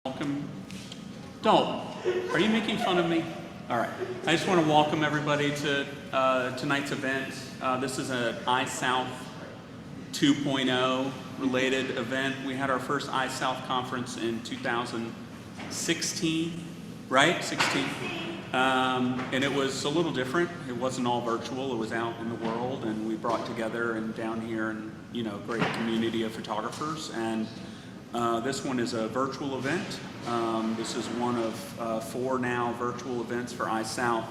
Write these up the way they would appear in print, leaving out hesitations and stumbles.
Welcome. Don't. Are you making fun of me? All right. I just want to welcome everybody to tonight's event. This is an iSouth 2.0 related event. We had our first iSouth conference in 2016, right? 16. And it was a little different. It wasn't all virtual. It was out in the world, and we brought together and down here and great community of photographers. And this one is a virtual event. This is one of 4 now virtual events for iSouth,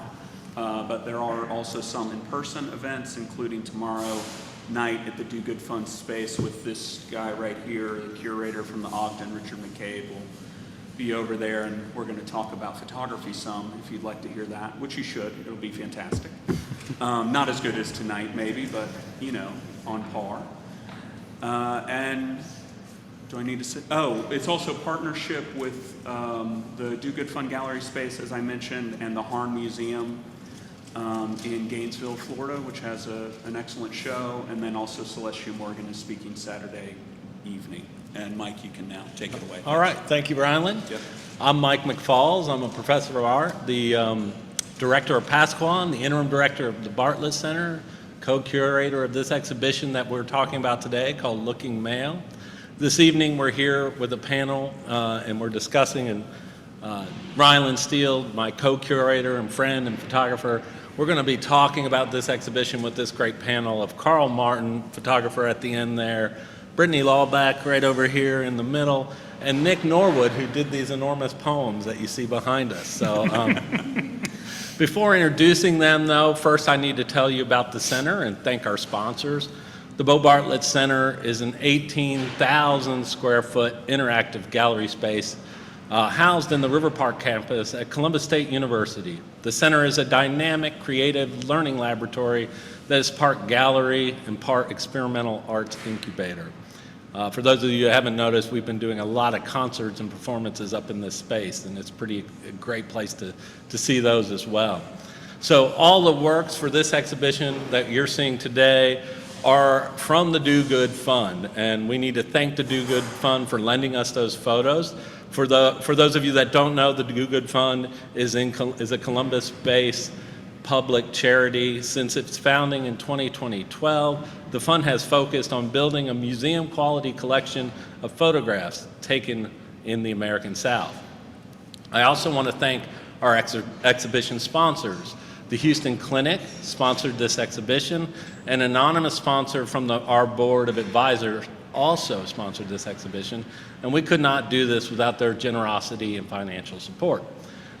but there are also some in-person events, including tomorrow night at the Do Good Fund space with this guy right here, the curator from the Ogden, Richard McCabe, will be over there, and we're going to talk about photography some, if you'd like to hear that, which you should. It'll be fantastic. Not as good as tonight, maybe, but, on par. And do I need to say? Oh, it's also partnership with the Do Good Fund Gallery space, as I mentioned, and the Harn Museum in Gainesville, Florida, which has an excellent show, and then also Celestia Morgan is speaking Saturday evening. And Mike, you can now take it away. All right, thank you, Rylan. Yep. I'm Mike McFalls. I'm a professor of art, the director of Pasquan, the interim director of the Bartlett Center, co-curator of this exhibition that we're talking about today called Looking Male. This evening we're here with a panel and we're discussing, and Rylan Steele, my co-curator and friend and photographer, we're going to be talking about this exhibition with this great panel of Carl Martin, photographer at the end there, Brittany Lawback right over here in the middle, and Nick Norwood, who did these enormous poems that you see behind us. So before introducing them, though, first I need to tell you about the center and thank our sponsors. The Bo Bartlett Center is an 18,000 square foot interactive gallery space housed in the River Park campus at Columbus State University. The center is a dynamic, creative learning laboratory that is part gallery and part experimental arts incubator. For those of you who haven't noticed, we've been doing a lot of concerts and performances up in this space, and it's a great place to see those as well. So all the works for this exhibition that you're seeing today are from the Do Good Fund, and we need to thank the Do Good Fund for lending us those photos. For those of you that don't know, the Do Good Fund is a Columbus-based public charity. Since its founding in 2012, the fund has focused on building a museum-quality collection of photographs taken in the American South. I also want to thank our exhibition sponsors. The Houston Clinic sponsored this exhibition. An anonymous sponsor from our board of advisors also sponsored this exhibition, and we could not do this without their generosity and financial support.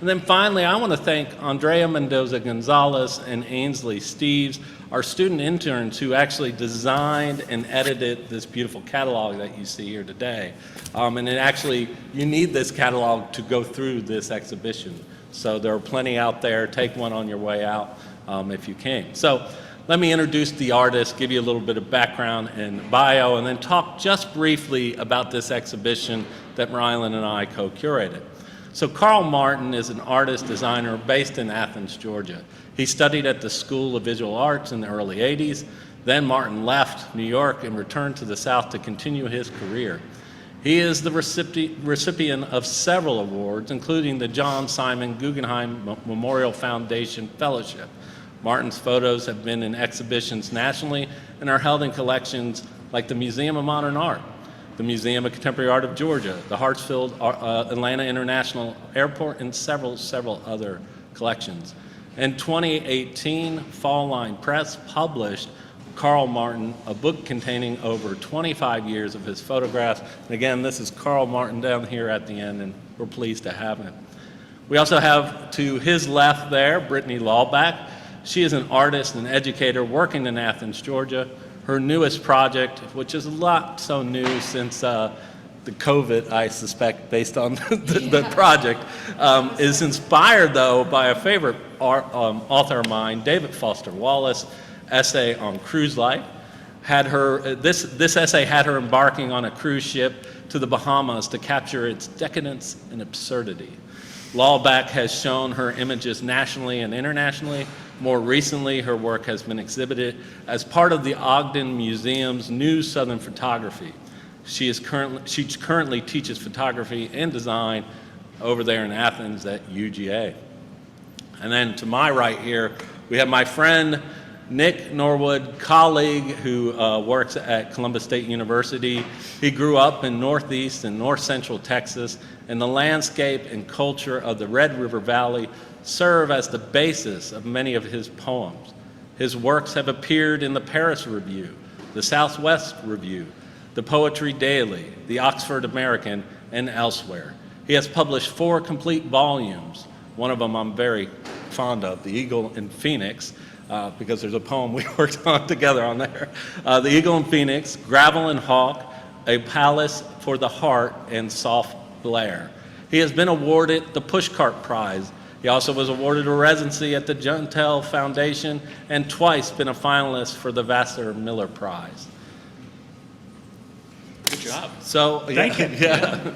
And then finally, I want to thank Andrea Mendoza-Gonzalez and Ainsley Steves, our student interns who actually designed and edited this beautiful catalog that you see here today. And you need this catalog to go through this exhibition. So there are plenty out there. Take one on your way out if you can. So let me introduce the artist, give you a little bit of background and bio, and then talk just briefly about this exhibition that Rylan and I co-curated. So Carl Martin is an artist designer based in Athens, Georgia. He studied at the School of Visual Arts in the early 80s. Then Martin left New York and returned to the South to continue his career. He is the recipient of several awards, including the John Simon Guggenheim Memorial Foundation Fellowship. Martin's photos have been in exhibitions nationally and are held in collections like the Museum of Modern Art, the Museum of Contemporary Art of Georgia, the Hartsfield Atlanta International Airport, and several other collections. In 2018, Fall Line Press published Carl Martin, a book containing over 25 years of his photographs. And again, this is Carl Martin down here at the end, and we're pleased to have him. We also have to his left there, Brittany Lawback. She is an artist and educator working in Athens, Georgia. Her newest project, which is not so new since the COVID, I suspect, based on the project, is inspired, though, by a favorite author of mine, David Foster Wallace' essay on cruise life. This essay had her embarking on a cruise ship to the Bahamas to capture its decadence and absurdity. Lauback has shown her images nationally and internationally. More recently, her work has been exhibited as part of the Ogden Museum's New Southern Photography. She currently teaches photography and design over there in Athens at UGA. And then to my right here, we have my friend Nick Norwood, colleague who works at Columbus State University. He grew up in Northeast and North Central Texas, and the landscape and culture of the Red River Valley serve as the basis of many of his poems. His works have appeared in the Paris Review, the Southwest Review, the Poetry Daily, the Oxford American, and elsewhere. He has published 4 complete volumes. One of them I'm very fond of, The Eagle in Phoenix, because there's a poem we worked on together on there. The Eagle in Phoenix, Gravel and Hawk, A Palace for the Heart, and Soft Blair. He has been awarded the Pushcart Prize. He also was awarded a residency at the Juntel Foundation and twice been a finalist for the Vassar Miller Prize. Good job. So, Thank you. Yeah.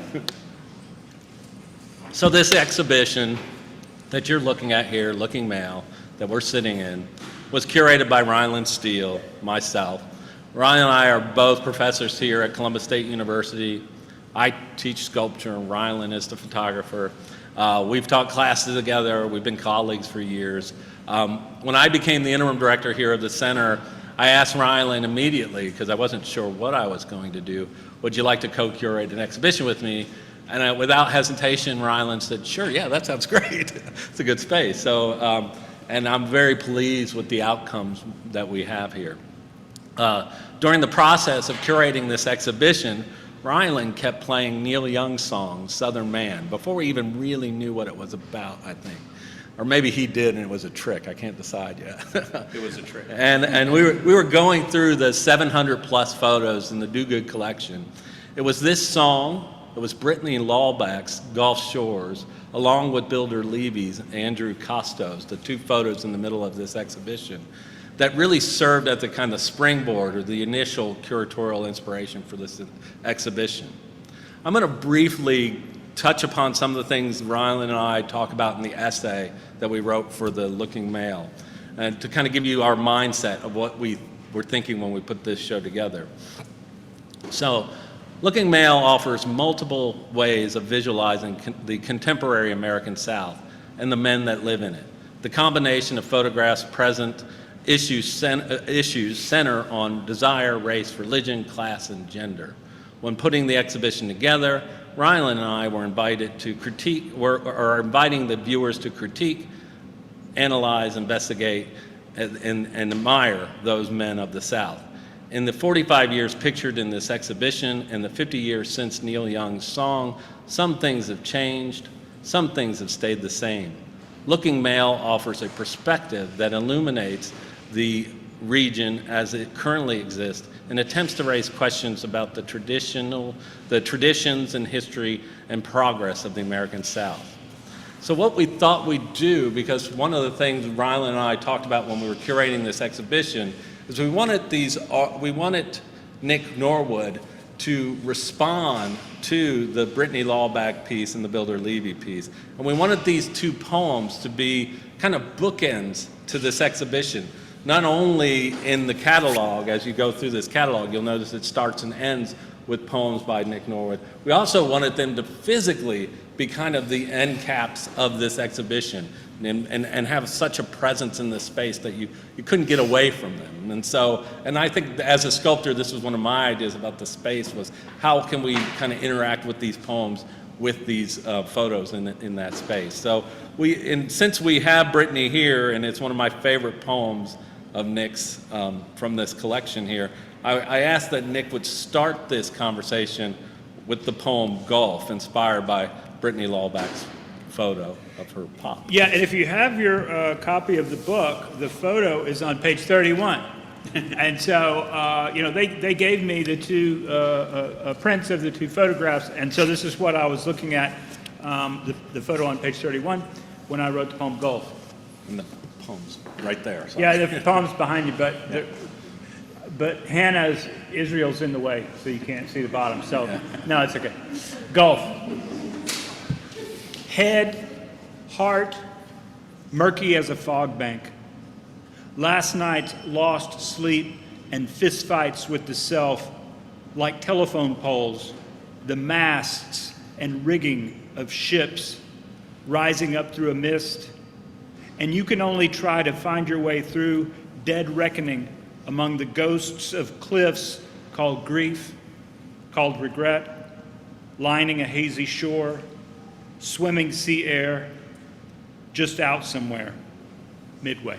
So this exhibition that you're looking at here, Looking Male, that we're sitting in, was curated by Rylan Steele, myself. Ryan and I are both professors here at Columbus State University. I teach sculpture, and Rylan is the photographer. We've taught classes together. We've been colleagues for years. When I became the interim director here of the center, I asked Rylan immediately, because I wasn't sure what I was going to do, would you like to co-curate an exhibition with me? And without hesitation, Rylan said, sure, yeah, that sounds great. It's a good space. So, and I'm very pleased with the outcomes that we have here. During the process of curating this exhibition, Rylan kept playing Neil Young's song, Southern Man, before we even really knew what it was about, I think. Or maybe he did and it was a trick. I can't decide yet. It was a trick. And we were going through the 700 plus photos in the Do Good collection. It was this song, it was Brittany Lawback's Gulf Shores, along with Builder Levy's Andrew Costos, the 2 photos in the middle of this exhibition, that really served as a kind of springboard or the initial curatorial inspiration for this exhibition. I'm going to briefly touch upon some of the things Rylan and I talk about in the essay that we wrote for the Looking Male, and to kind of give you our mindset of what we were thinking when we put this show together. So, Looking Male offers multiple ways of visualizing the contemporary American South and the men that live in it. The combination of photographs present issues center on desire, race, religion, class, and gender. When putting the exhibition together, Rylan and I were invited to critique, or inviting the viewers to critique, analyze, investigate, and admire those men of the South. In the 45 years pictured in this exhibition and the 50 years since Neil Young's song, some things have changed, some things have stayed the same. Looking Male offers a perspective that illuminates the region as it currently exists and attempts to raise questions about the traditions and history and progress of the American South. So what we thought we'd do, because one of the things Rylan and I talked about when we were curating this exhibition, is we wanted Nick Norwood to respond to the Brittany Lawback piece and the Builder Levy piece. And we wanted these 2 poems to be kind of bookends to this exhibition. Not only in the catalog, as you go through this catalog, you'll notice it starts and ends with poems by Nick Norwood. We also wanted them to physically be kind of the end caps of this exhibition and have such a presence in this space that you couldn't get away from them. And so, and I think as a sculptor, this was one of my ideas about the space, was how can we kind of interact with these poems with these photos in that space. So since we have Brittany here, and it's one of my favorite poems of Nick's from this collection here, I asked that Nick would start this conversation with the poem Gulf, inspired by Brittany Lawback's photo of her pop. Yeah, and if you have your copy of the book, the photo is on page 31. And so, they gave me the 2 prints of the 2 photographs, and so this is what I was looking at, the photo on page 31, when I wrote the poem Gulf. And the poem's right there. Sorry. Yeah, the poem's behind you, but Hannah's, Israel's in the way, so you can't see the bottom. So, no, it's okay. Gulf. Head, heart, murky as a fog bank. Last night's lost sleep and fistfights with the self like telephone poles, the masts and rigging of ships rising up through a mist, and you can only try to find your way through dead reckoning among the ghosts of cliffs called grief, called regret, lining a hazy shore, swimming sea air, just out somewhere, midway.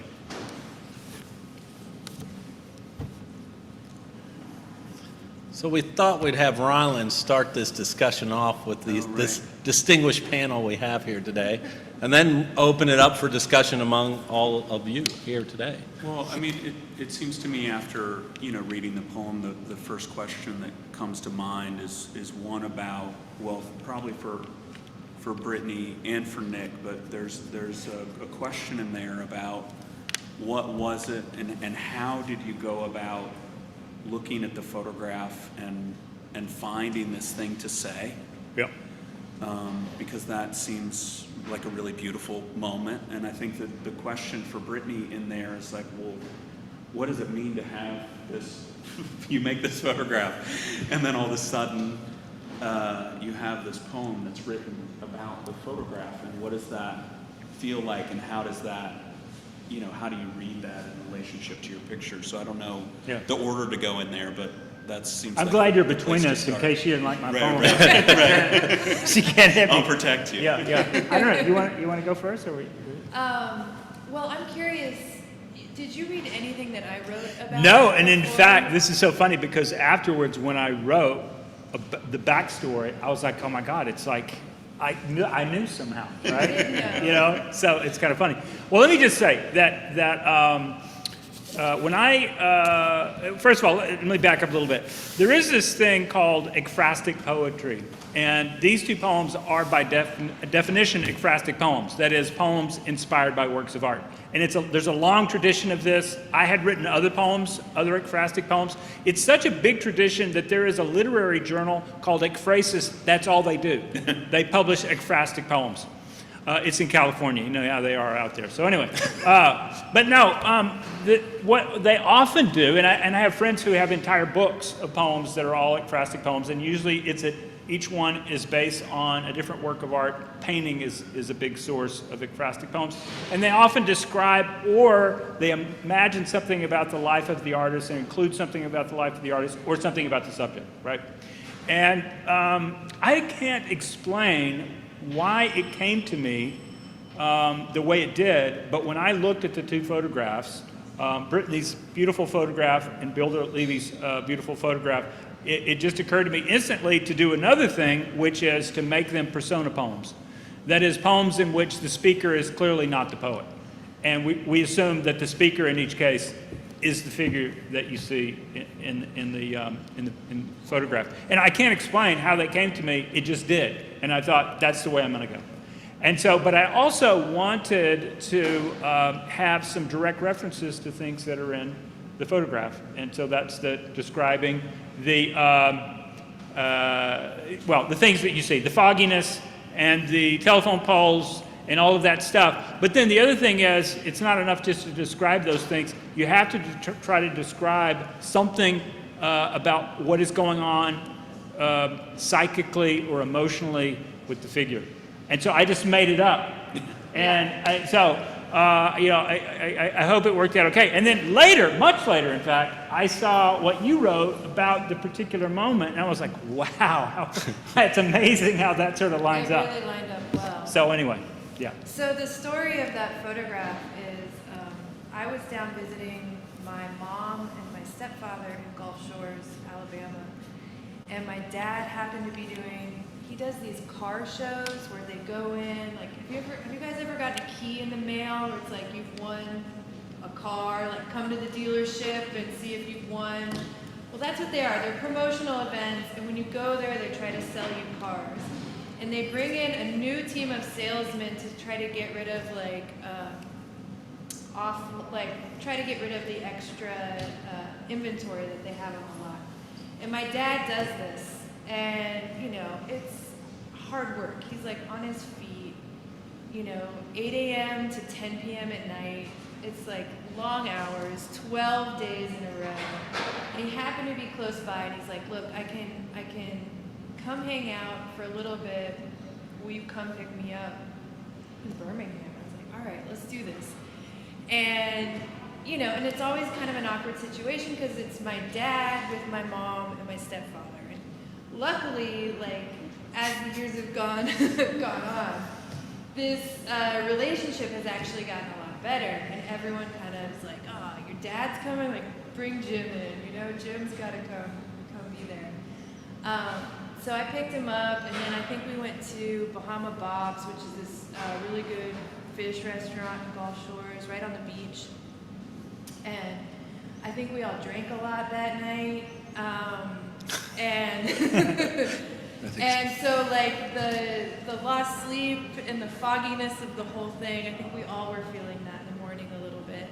So we thought we'd have Rylan start this discussion off with this distinguished panel we have here today, and then open it up for discussion among all of you here today. Well, I mean, it seems to me after, reading the poem, the first question that comes to mind is one about, well, probably for Brittany and for Nick, but there's a question in there about what was it and how did you go about looking at the photograph and finding this thing to say? Yep. Because that seems like a really beautiful moment. And I think that the question for Brittany in there is like, well, what does it mean to have this, you make this photograph, and then all of a sudden you have this poem that's written about the photograph, and what does that feel like, and how does that, how do you read that in relationship to your picture? So I don't know the order to go in there, but that seems I'm like glad a you're place between to us in start. case you didn't like my poem. Right. She can't hit me. I'll protect you. Yeah. I don't know. You want to go first, or we? Well, I'm curious. Did you read anything that I wrote about? No, and in before? fact, this is so funny because afterwards, when I wrote the backstory, I was like, oh my God, it's like I knew somehow, right? didn't know. So it's kind of funny. Well, let me just say that when first of all, let me back up a little bit. There is this thing called ekphrastic poetry, and these two poems are by definition ekphrastic poems, that is, poems inspired by works of art. And there's a long tradition of this. I had written other poems, other ekphrastic poems. It's such a big tradition that there is a literary journal called Ekphrasis. That's all they do. They publish ekphrastic poems. It's in California. You know how they are out there. So anyway, but no, what they often do, and I have friends who have entire books of poems that are all ekphrastic poems, and usually each one is based on a different work of art. Painting is a big source of ekphrastic poems. And they often describe, or they imagine something about the life of the artist and include something about the life of the artist or something about the subject, right? And I can't explain why it came to me the way it did, but when I looked at the two photographs, Brittany's beautiful photograph and Bill Levy's beautiful photograph, it just occurred to me instantly to do another thing, which is to make them persona poems. That is, poems in which the speaker is clearly not the poet. And we assume that the speaker in each case is the figure that you see in the photograph. And I can't explain how that came to me, it just did. And I thought, that's the way I'm gonna go. And so, but I also wanted to have some direct references to things that are in the photograph. And so that's describing the things that you see, the fogginess and the telephone poles and all of that stuff. But then the other thing is, it's not enough just to describe those things. You have to try to describe something about what is going on psychically or emotionally with the figure. And so I just made it up. And I hope it worked out okay. And then later, much later in fact, I saw what you wrote about the particular moment, and I was like, wow, that's amazing how that sort of lines up. It really lined up well. So anyway, yeah. So the story of that photograph is I was down visiting my mom and my stepfather in Gulf Shores, Alabama. And my dad happened to be he does these car shows where they go in, like, have you guys ever gotten a key in the mail where it's like you've won a car, like come to the dealership and see if you've won? Well, that's what they are. They're promotional events, and when you go there, they try to sell you cars. And they bring in a new team of salesmen to try to get rid of try to get rid of the extra inventory that they have on the lot. And my dad does this, and it's hard work. He's like on his feet, 8 a.m. to 10 p.m. at night. It's like long hours, 12 days in a row. And he happened to be close by, and he's like, look, I can come hang out for a little bit. Will you come pick me up in Birmingham? I was like, all right, let's do this. And, you know, and it's always kind of an awkward situation because it's my dad with my mom and my stepfather. And luckily, like, as the years have gone on, this relationship has actually gotten a lot better. And everyone kind of is like, oh, your dad's coming? Like, bring Jim in. You know, Jim's got to come be there. So I picked him up, and then I think we went to Bahama Bob's, which is this really good fish restaurant in Gulf Shores, right on the beach. And I think we all drank a lot that night. And and so like the lost sleep and the fogginess of the whole thing, I think we all were feeling that in the morning a little bit.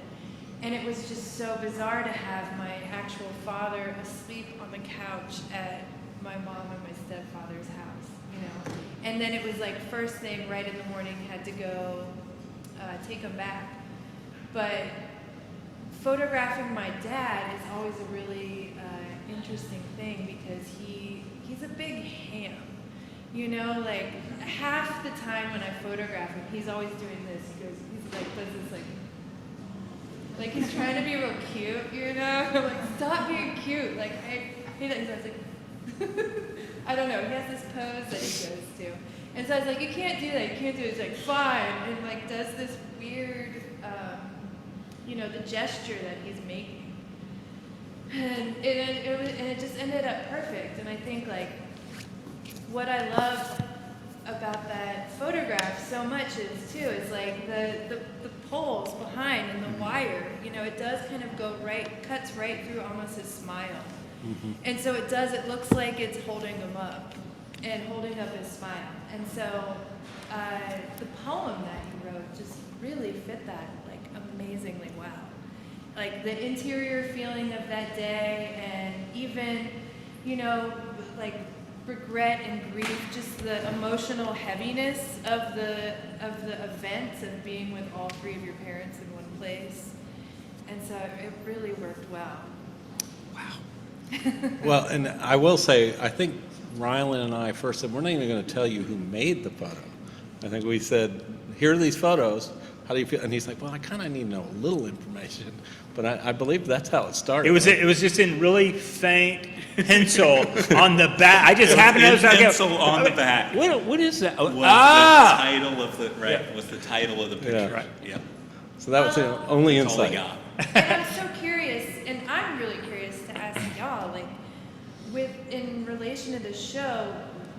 And it was just so bizarre to have my actual father asleep on the couch at my mom and my stepfather's house, you know. And then it was like first thing right in the morning, had to go take him back. But photographing my dad is always a really interesting thing because he's a big ham. You know, like half the time when I photograph him, he's always doing this. He's like, does this like he's trying to be real cute, you know? I'm like, stop being cute. Like he's like, I don't know, he has this pose that he goes to. And so I was like, you can't do that, you can't do it. He's like, fine. And like does this weird, you know, the gesture that he's making. And it just ended up perfect. And I think like what I love about that photograph so much is like the poles behind and the wire, you know, it does kind of go cuts right through almost his smile. Mm-hmm. And so it looks like it's holding him up and holding up his smile. And so the poem that he wrote just really fit that like amazingly well. Like the interior feeling of that day and even, you know, like regret and grief, just the emotional heaviness of the events of being with all three of your parents in one place. And so it really worked well. Wow. Well, and I will say, I think Rylan and I first said, we're not even going to tell you who made the photo. I think we said, here are these photos. How do you feel? And he's like, well, I kind of need to know a little information. But I believe that's how it started. It was just in really faint pencil on the back. I just happened to notice pencil on the back. What is that? Was the title of the was the title of the picture. Yeah. Right. Yeah. So that was the only That's all we insight. got. And I'm so curious, and I'm really curious to ask y'all, like, in relation to the show,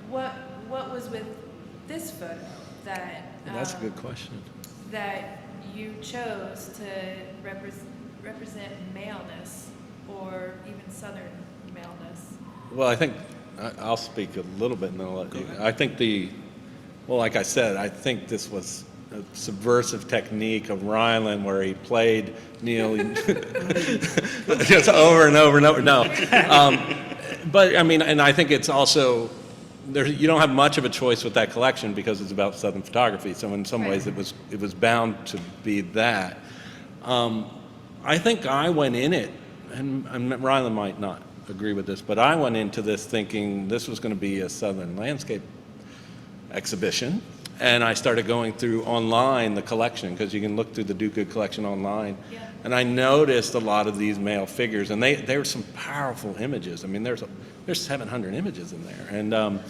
what was with this photo that Well, that's a good question. that you chose to represent maleness or even Southern maleness? Well, I think I'll speak a little bit and then I'll let you. I think like I said, I think this was a subversive technique of Rylan where he played Neil just over and over and over. No. But I mean, and I think it's also, you don't have much of a choice with that collection because it's about Southern photography. So in some ways it was bound to be that. I think I went in it, and Rylan might not agree with this, but I went into this thinking this was going to be a Southern landscape exhibition. And I started going through online the collection because you can look through the Do Good collection online. Yeah. And I noticed a lot of these male figures, and they were some powerful images. I mean, there's 700 images in there. And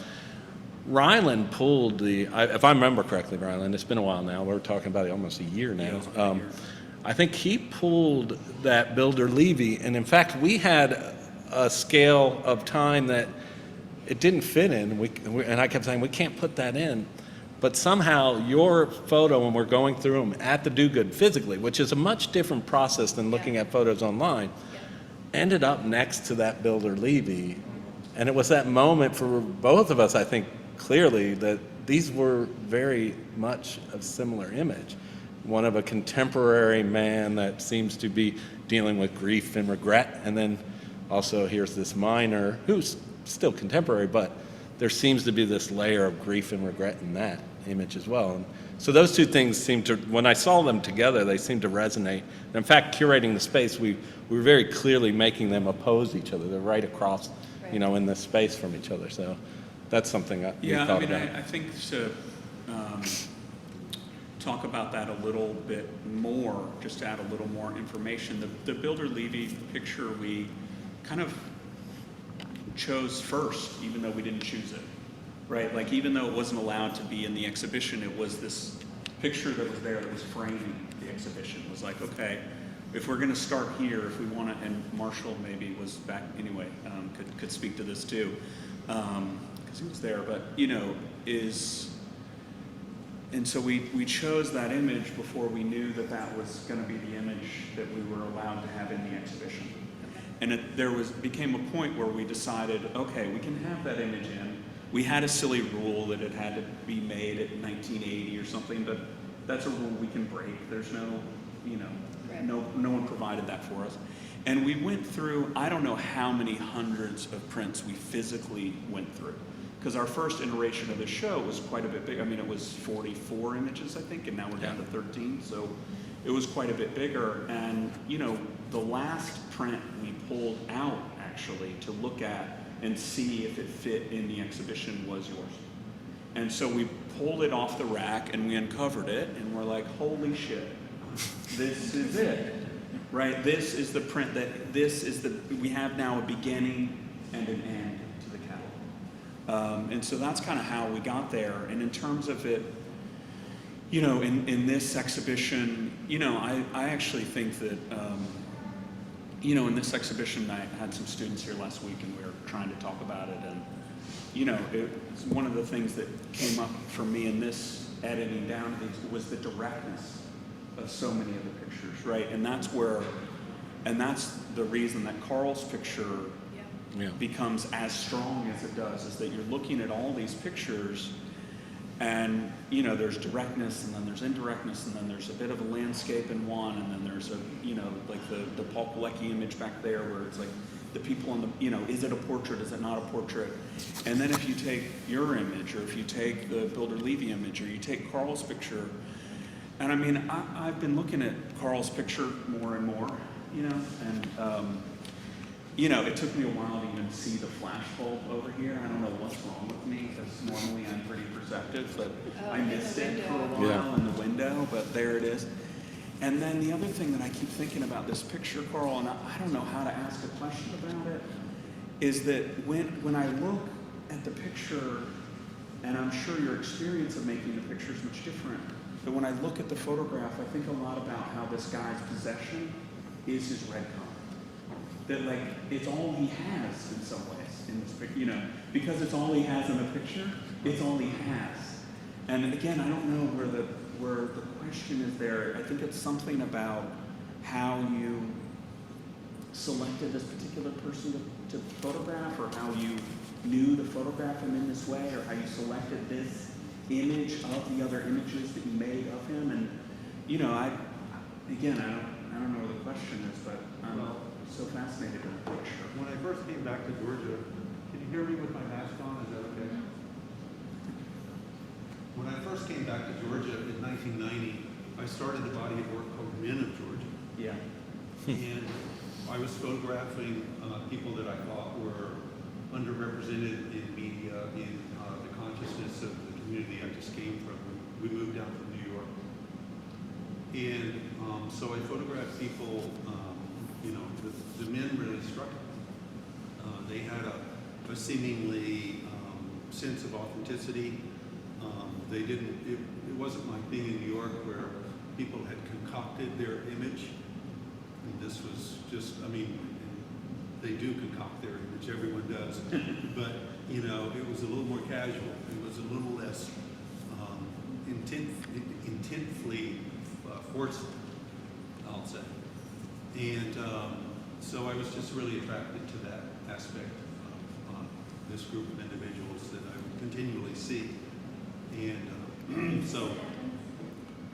Rylan pulled if I remember correctly, Rylan, it's been a while now. We're talking about it almost a year now. Yeah, I think he pulled that Builder Levy, and in fact, we had a scale of time that it didn't fit in, and I kept saying, we can't put that in. But somehow your photo, when we're going through them at the Do Good physically, which is a much different process than looking at photos online, ended up next to that Builder Levy. And it was that moment for both of us, I think, clearly, that these were very much a similar image. One of a contemporary man that seems to be dealing with grief and regret, and then also here's this miner who's still contemporary, but there seems to be this layer of grief and regret in that image as well. And so those two things seem to, when I saw them together, they seem to resonate. And in fact, curating the space, we were very clearly making them oppose each other. They're right across, you know, in the space from each other. So that's something we Yeah, thought I mean, about. I think to talk about that a little bit more, just to add a little more information, the Builder Levy picture we kind of chose first, even though we didn't choose it, right? Like, even though it wasn't allowed to be in the exhibition, it was this picture that was there that was framing the exhibition. It was like, okay, if we're going to start here, if we want to, and Marshall maybe was back anyway, could speak to this too, because he was there, but, you know, and so we chose that image before we knew that that was going to be the image that we were allowed to have in the exhibition. And there became a point where we decided, okay, we can have that image in. We had a silly rule that it had to be made at 1980 or something, but that's a rule we can break. There's no, you know, no one provided that for us. And we went through, I don't know how many hundreds of prints we physically went through. Because our first iteration of the show was quite a bit big. I mean, it was 44 images, I think, and now we're down to 13. So it was quite a bit bigger. And, you know, the last print we pulled out, actually, to look at and see if it fit in the exhibition was yours. And so we pulled it off the rack and we uncovered it, and we're like, holy shit, this is it, right? This is the print we have now a beginning and an end to the catalog. And so that's kind of how we got there. And in terms of it, you know, in this exhibition, you know, I actually think that, you know, in this exhibition, I had some students here last week and we were trying to talk about it. And, you know, it's one of the things that came up for me in this editing down of these was the directness of so many of the pictures, right? And that's the reason that Carl's picture becomes as strong as it does, is that you're looking at all these pictures and, you know, there's directness and then there's indirectness and then there's a bit of a landscape in one and then there's a, you know, like the Paul Pilecki image back there where it's like the people on the, you know, is it a portrait, is it not a portrait? And then if you take your image or if you take the Builder Levy image or you take Carl's picture, and I mean, I've been looking at Carl's picture more and more, you know, and, you know, it took me a while to even see the flash bulb over here. I don't know what's wrong with me, because normally I'm pretty perceptive, but I missed it for a while in the window, but there it is. And then the other thing that I keep thinking about this picture, Carl, and I don't know how to ask a question about it, is that when I look at the picture, and I'm sure your experience of making the picture is much different, but when I look at the photograph, I think a lot about how this guy's possession is his red color. That, like, it's all he has in some ways in this picture, you know, because it's all he has in the picture, it's all he has. And again, I don't know where the question is there. I think it's something about how you selected this particular person to photograph, or how you knew to photograph him in this way, or how you selected this image of the other images that you made of him. And, you know, I don't know what the question is, but I'm so fascinated in the picture. When I first came back to Georgia, can you hear me with my mask on? Is that okay? When I first came back to Georgia in 1990, I started a body of work called Men of Georgia. Yeah. And I was photographing people that I thought were underrepresented in media, in the consciousness of the community I just came from. We moved down from New York. And so I photographed people, you know, the men really struck me. They had a seemingly sense of authenticity. They didn't, it wasn't like being in New York where people had concocted their image. And this was just, I mean, they do concoct their image, everyone does. But, you know, it was a little more casual. It was a little less intently forceful, I'll say. And so I was just really attracted to that aspect of this group of individuals that I would continually see. And so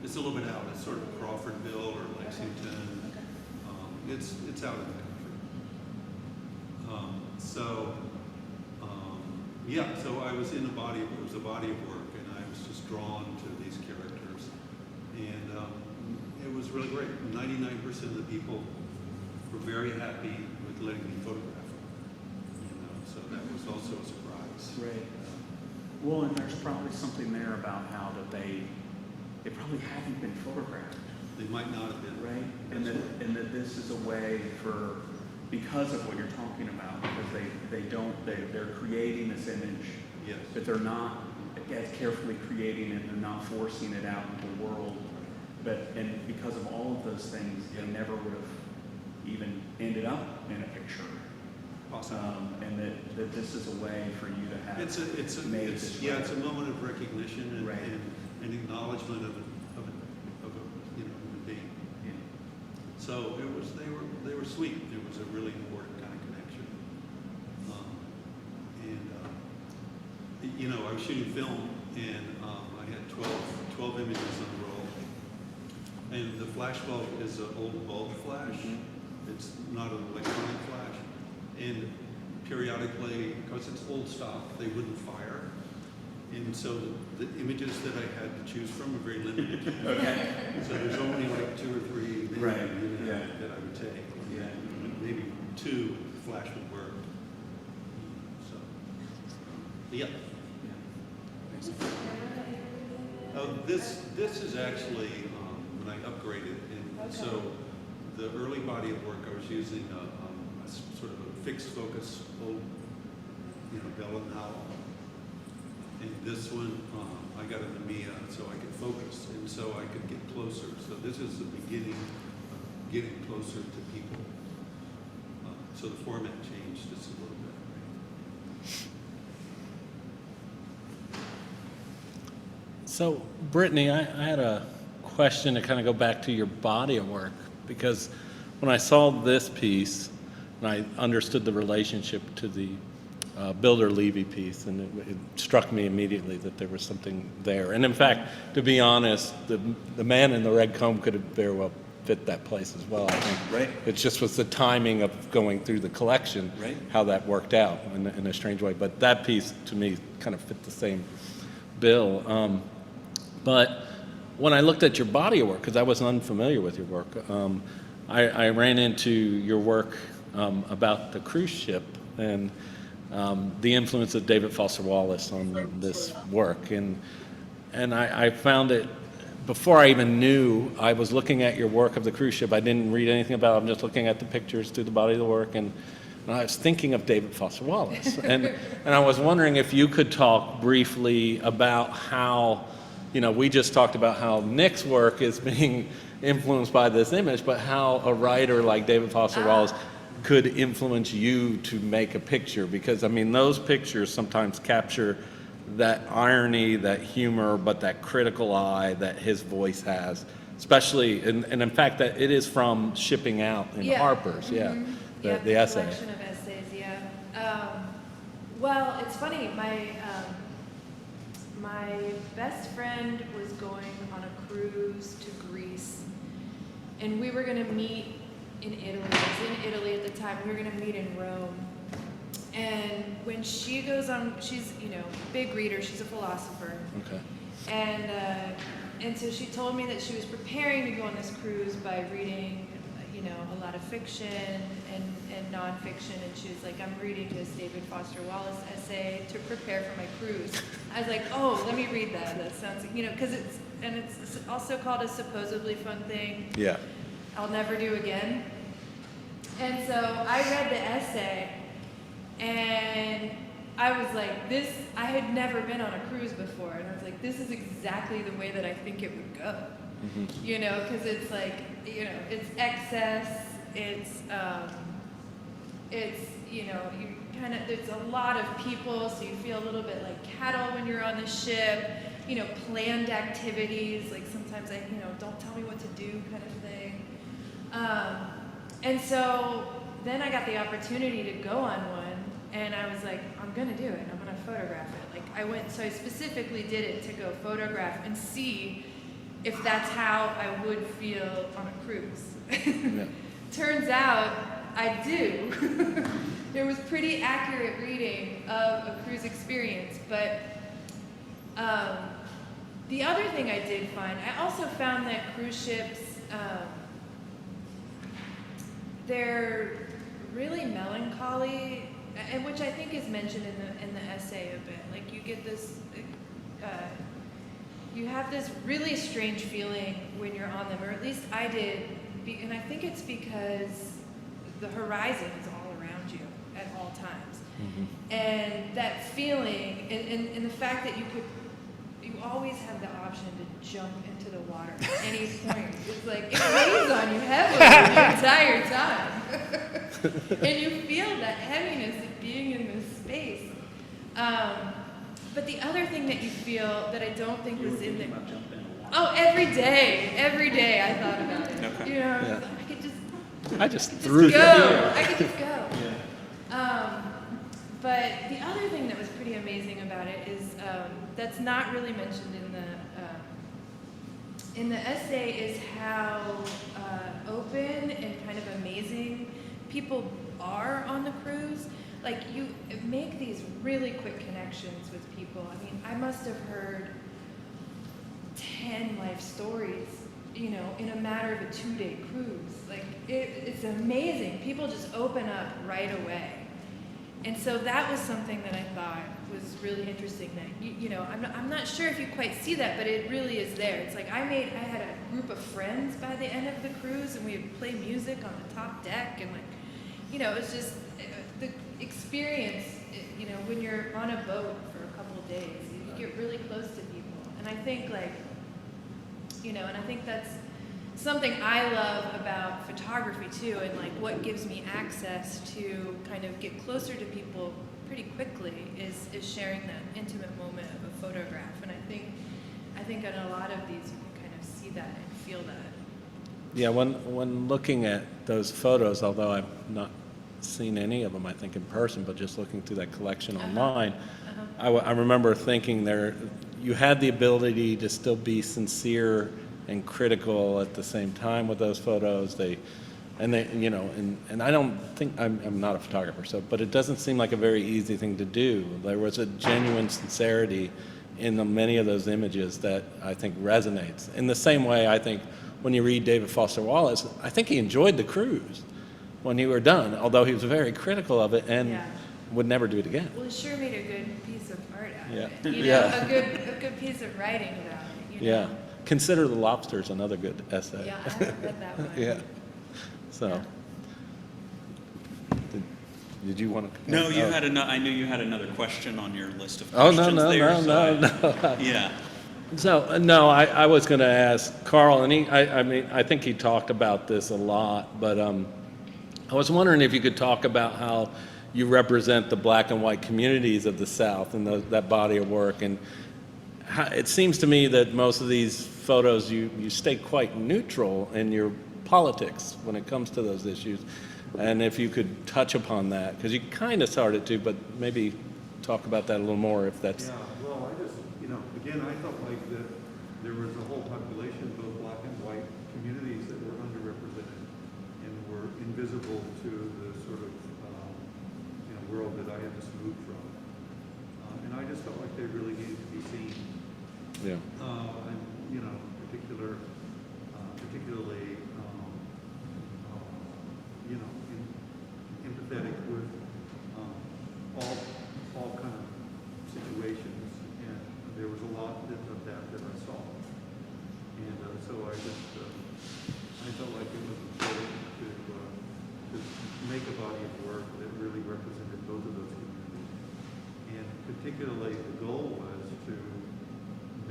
it's a little bit out. It's sort of Crawfordville or Lexington. It's out of the country. So I was in it was a body of work, and I was just drawn to these characters. And it was really great. 99% of the people were very happy with letting me photograph them. You know, so that was also a surprise. Right. Well, and there's probably something there about how that they probably haven't been photographed, They might not have been. right? And that this is a way for, because of what you're talking about, because they're creating this image, Yes. but they're not as carefully creating it, they're not forcing it out into the world. And because of all of those things, they never would have even ended up in a picture. Awesome. And that this is a way for you to have It's a moment of recognition and, Right. and acknowledgement of a human being. Yeah. So they were sweet. It was a really important kind of connection. I was shooting film, and I had 12 images on the roll. And the flash bulb is an old bulb flash. It's not an electronic flash. And periodically, because it's old stock, they wouldn't fire. And so the images that I had to choose from are very limited. Okay. So there's only like 2 or 3 maybe, Right, yeah. that I would take. Yeah. Maybe 2 flash would work. So, yeah. This is actually when I upgraded, and so the early body of work I was using a sort of a fixed focus old, Bell and Howell, and this one I got an Mamiya so I could focus and so I could get closer. So this is the beginning of getting closer to people. So the format changed just a little bit. So, Brittany, I had a question to kind of go back to your body of work, because when I saw this piece, and I understood the relationship to the Builder Levy piece, and it struck me immediately that there was something there. And in fact, to be honest, the man in the red comb could have very well fit that place as well, I think. Right. It just was the timing of going through the collection, Right. how that worked out in a strange way. But that piece, to me, kind of fit the same bill. But when I looked at your body of work, because I was unfamiliar with your work, I ran into your work about the cruise ship and the influence of David Foster Wallace on this work. And I found it, before I even knew, I was looking at your work of the cruise ship. I didn't read anything about it. I'm just looking at the pictures through the body of the work. And I was thinking of David Foster Wallace. And I was wondering if you could talk briefly about how, we just talked about how Nick's work is being influenced by this image, but how a writer like David Foster Wallace could influence you to make a picture. Because, those pictures sometimes capture that irony, that humor, but that critical eye that his voice has. Especially, and in fact, that it is from Shipping Out in Harper's, the essay. Collection of essays, well, it's funny, my best friend was going on a cruise to Greece, and we were going to meet in Italy. I was in Italy at the time. We were going to meet in Rome. And when she goes on, she's, big reader. She's a philosopher. Okay. And so she told me that she was preparing to go on this cruise by reading, a lot of fiction and nonfiction. And she was like, I'm reading this David Foster Wallace essay to prepare for my cruise. I was like, oh, let me read that. That sounds, because it's also called A Supposedly Fun Thing Yeah. I'll Never Do Again. And so I read the essay, and I was like, I had never been on a cruise before, and I was like, this is exactly the way that I think it would go. Mm-hmm. Because it's like, it's excess, there's a lot of people, so you feel a little bit like cattle when you're on the ship, planned activities, like sometimes don't tell me what to do kind of thing. And so then I got the opportunity to go on one, and I was like, I'm gonna do it, I'm gonna photograph it. So I specifically did it to go photograph and see if that's how I would feel on a cruise. Yeah. Turns out I do. It was pretty accurate reading of a cruise experience, but The other thing I did find, I also found that cruise ships, they're really melancholy, and which I think is mentioned in the essay a bit. Like you get this, you have this really strange feeling when you're on them, or at least I did, and I think it's because the horizon is all around you at all times. Mm-hmm. And that feeling, and the fact that you always have the option to jump into the water at any point. It's like, it weighs on you heavily the entire time. And you feel that heaviness of being in this space. But the other thing that you feel that I don't think was in there. Oh, every day I thought about it. Okay. You know, Yeah. I I just threw go. it. I could just go. But the other thing that was pretty amazing about it is that's not really mentioned in the essay is how open and kind of amazing people are on the cruise. Like you make these really quick connections with people. I mean, I must have heard 10 life stories, you know, in a matter of a 2-day cruise. Like it's amazing. People just open up right away. And so that was something that I thought was really interesting. That you know, I'm not sure if you quite see that, but it really is there. It's like I had a group of friends by the end of the cruise, and we would play music on the top deck, and like, you know, it's just the experience. You know, when you're on a boat for a couple of days, you get really close to people, and I think like, you know, and I think that's something I love about photography too, and like what gives me access to kind of get closer to people pretty quickly is sharing that intimate moment of a photograph. And I think on a lot of these you can kind of see that and feel that. Yeah, when looking at those photos, although I've not seen any of them, I think in person, but just looking through that collection online, I remember thinking you had the ability to still be sincere and critical at the same time with those photos. You know, and I don't think I'm not a photographer, but it doesn't seem like a very easy thing to do. There was a genuine sincerity in many of those images that I think resonates. In the same way, I think when you read David Foster Wallace, I think he enjoyed the cruise when you were done, although he was very critical of it and would never do it again. Well, it sure made a good piece of art out Yeah. of it. You know, Yeah. a good piece of writing about it. You know? Yeah. Consider the Lobsters another good essay. Yeah, I haven't read that one. Yeah. So, did you want to? No, you had I knew you had another question on your list of Oh, questions no. Yeah. So, no, I was going to ask Carl, and I think he talked about this a lot, but I was wondering if you could talk about how you represent the black and white communities of the South in that body of work. And it seems to me that most of these photos, you stay quite neutral in your politics when it comes to those issues. And if you could touch upon that, because you kind of started to, but maybe talk about that a little more if that's... Yeah, well, I just, you know, again, I felt like that there was a whole population, both black and white communities, that were underrepresented and were invisible to the sort of, you know, world that I had just moved from. And I just felt like they really needed to be seen. Yeah. And, you know, particularly, you know, empathetic with all kind of situations, and there was a lot of that I saw. And so I felt like it was important to make a body of work that really represented both of those communities. And particularly the goal was to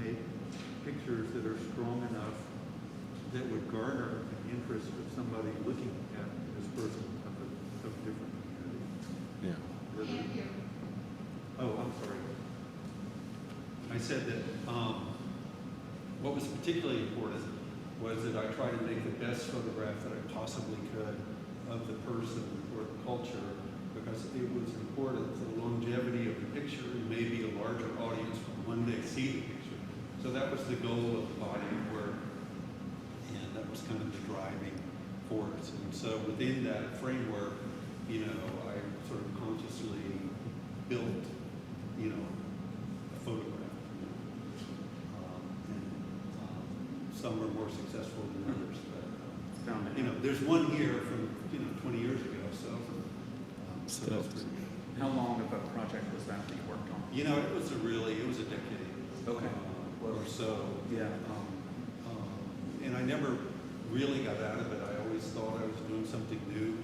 make pictures that are strong enough that would garner the interest of somebody looking at this person of a different community. Yeah. Oh, I'm sorry. I said that what was particularly important was that I tried to make the best photograph that I possibly could of the person or the culture, because it was important for the longevity of the picture and maybe a larger audience would one day see the picture. So that was the goal of the body of work, and that was kind of the driving force. And so within that framework, you know, I sort of consciously built, you know, a photograph. And some are more successful than others. But, Found it. you know, there's one here from, 20 years ago, so that's pretty good. How long of a project was that you worked on? You know, it was a decade. Okay. Or so. Yeah. And I never really got out of it. I always thought I was doing something new,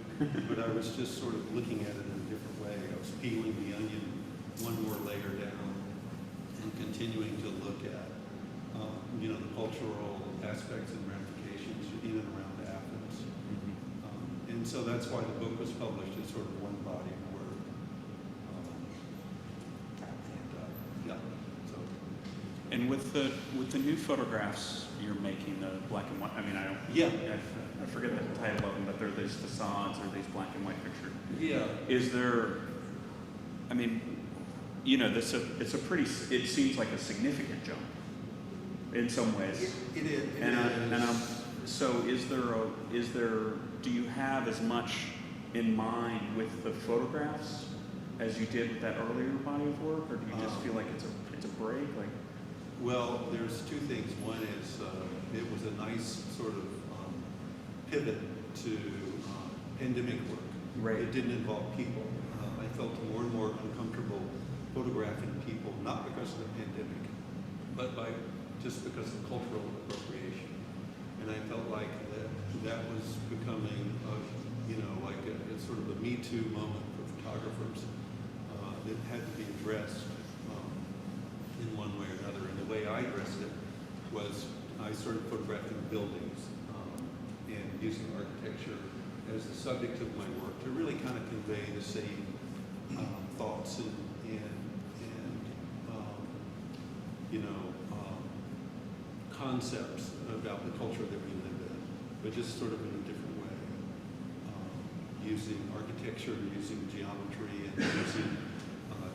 but I was just sort of looking at it in a different way. I was peeling the onion one more layer down and continuing to look at, the cultural aspects and ramifications in and around Athens. And so that's why the book was published as sort of one body of work. Yeah. So. And with the new photographs you're making, the black and white, I mean, Yeah. I forget the title of them, but they're these facades or these black and white pictures. Yeah. Is there, I mean, it seems like a significant jump in some ways. It is. So do you have as much in mind with the photographs as you did with that earlier body of work, or do you just feel like it's a break? Like, Well, there's two things. One is it was a nice sort of pivot to pandemic work. Right. It didn't involve people. I felt more and more uncomfortable photographing people, not because of the pandemic, but just because of cultural appropriation. And I felt like that was becoming, like a sort of a Me Too moment for photographers that had to be addressed in one way or another. And the way I addressed it was I started photographing buildings and using architecture as the subject of my work to really kind of convey the same thoughts and concepts about the culture that we live in, but just sort of in a different way, using architecture, using geometry, and using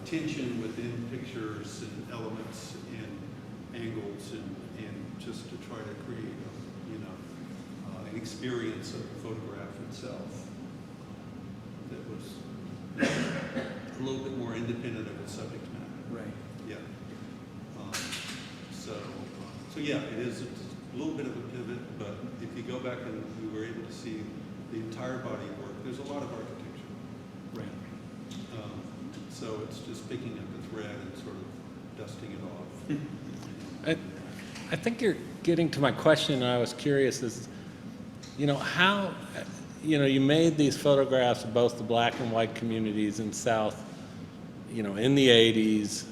tension within pictures and elements and angles, and just to try to create an experience of the photograph itself that was a little bit more independent of its subject matter. right. Yeah. So yeah, it is a little bit of a pivot, but if you go back and we were able to see the entire body of work, there's a lot of architecture. Right. So it's just picking up the thread and sort of dusting it off. I think you're getting to my question, and I was curious is, how, you made these photographs of both the black and white communities in South, in the 80s,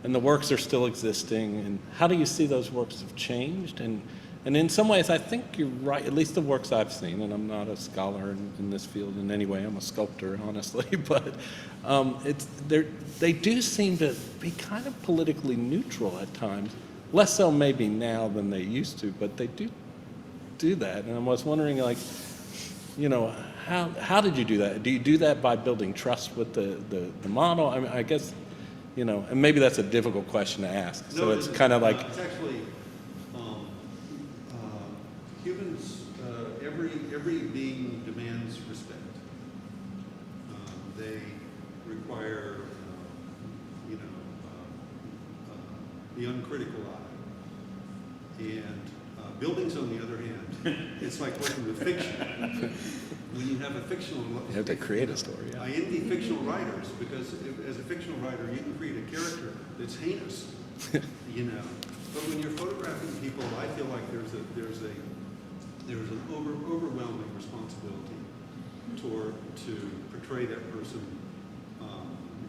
and the works are still existing, and how do you see those works have changed? And in some ways, I think you're right, at least the works I've seen, and I'm not a scholar in this field in any way, I'm a sculptor, honestly, but they do seem to be kind of politically neutral at times, less so maybe now than they used to, but they do that, and I was wondering, how did you do that? Do you do that by building trust with the model? I mean, I guess, and maybe that's a difficult question to ask. So No, it's kind of like, it's actually humans. Every being demands respect. They require, the uncritical eye. And buildings, on the other hand, it's like working with fiction. When you have a fictional, you have to create a story. Yeah. I envy fictional writers because as a fictional writer, you can create a character that's heinous, But when you're photographing people, I feel like there's an overwhelming responsibility to portray that person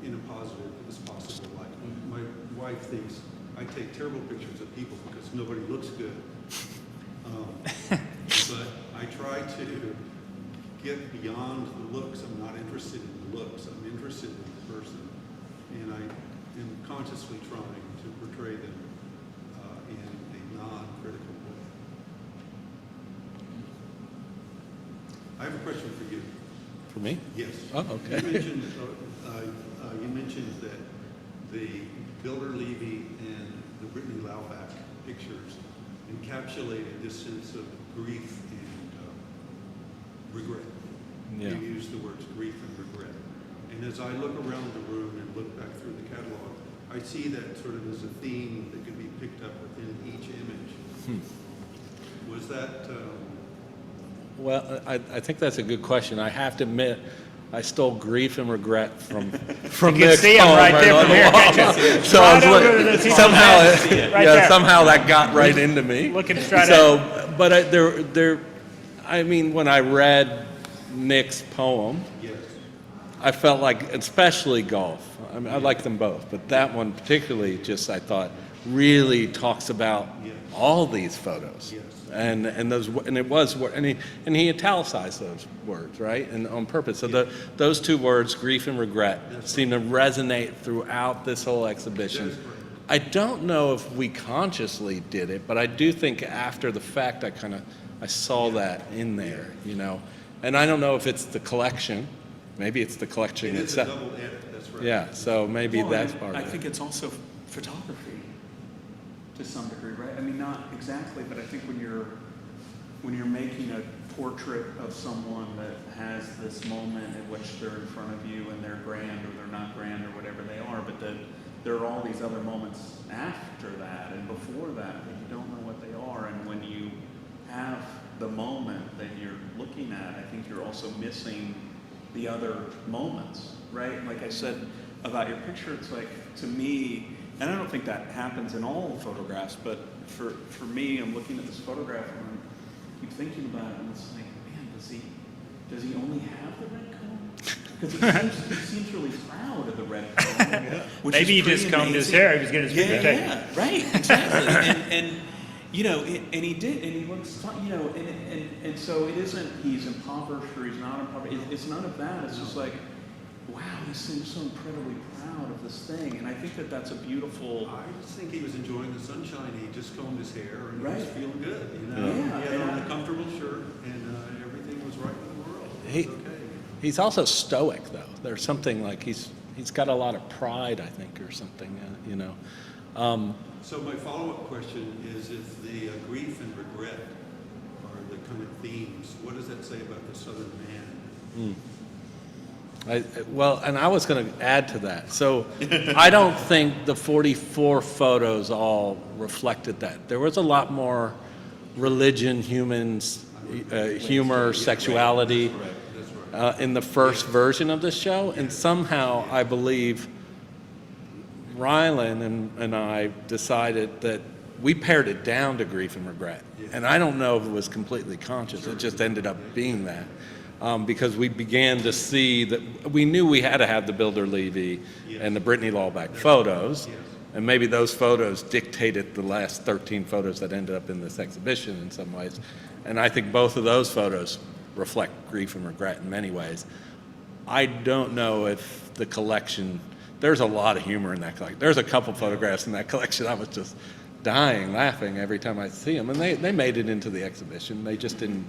in a positive as possible light. My wife thinks I take terrible pictures of people because nobody looks good, but I try to get beyond the looks. I'm not interested in the looks. I'm interested in the person, and I am consciously trying to portray them in a non-critical way. I have a question for you. For me? Yes. Oh, okay. You mentioned that the Builder Levy and the Brittany Lawback pictures encapsulated this sense of grief and regret. Yeah. You used the words grief and regret. And as I look around the room and look back through the catalog, I see that sort of as a theme that can be picked up within each image. Was that, Well, I think that's a good question. I have to admit, I stole Grief and Regret from You can Nick's see 'em poem right there on from the here, wall. can't you? So I was Right over like, the TV. somehow, Right yeah, there. somehow that got right into me. Looking straight So, but I mean, when I read Nick's poem, yes, I felt like, especially Golf. I mean, I like them both, but that one particularly, just I thought, really talks about Yes. all these photos. Yes. And it was, and he italicized those words, right? And on purpose. So those two words, grief and regret, seem to resonate throughout this whole exhibition. That is correct. I don't know if we consciously did it, but I do think after the fact, I saw that in there, you know. And I don't know if it's the collection. Maybe it's the collection it is a itself. double edit, that's right. Yeah, so maybe Well, that's and part I of it. think it's also photography to some degree, right? I mean, not exactly, but I think when you're making a portrait of someone that has this moment in which they're in front of you and they're grand or they're not grand or whatever they are, but that there are all these other moments after that and before that that you don't know what they are. And when you have the moment that you're looking at, I think you're also missing the other moments, right? Like I said about your picture, it's like, to me, and I don't think that happens in all photographs, but for me, I'm looking at this photograph and I keep thinking about it, and it's like, man, does he only have the red comb? Because he seems really proud of the red comb. Which Maybe he is pretty just combed his amazing. hair. He was getting his picture taken. Yeah, right, exactly. and you know, and he did, and he looks, you know, and so it isn't he's impoverished or he's not impoverished. It's none of that. It's just like, wow, he seems so incredibly proud of this thing, and I think that that's a beautiful. I just think he was enjoying the sunshine. He just combed his hair and he was Right. feeling good, you know. Yeah, He had on yeah. a comfortable shirt and everything was right with the world. It He- was okay. He's also stoic, though. There's something like he's got a lot of pride, I think, or something, you know. So my follow-up question is, if the grief and regret are the kind of themes, what does that say about the Southern man? Well, and I was going to add to that. So I don't think the 44 photos all reflected that. There was a lot more religion, humans, humor, sexuality That's right. in the first version of the show. And somehow I believe Rylan and I decided that we pared it down to grief and regret. And I don't know if it was completely conscious. It just ended up being that. Because we began to see that we knew we had to have the Builder Levy and the Brittany Lawback photos, and maybe those photos dictated the last 13 photos that ended up in this exhibition in some ways. And I think both of those photos reflect grief and regret in many ways. I don't know if the collection, there's a lot of humor in that collection. There's a couple photographs in that collection I was just dying laughing every time I see them, and they made it into the exhibition. They just didn't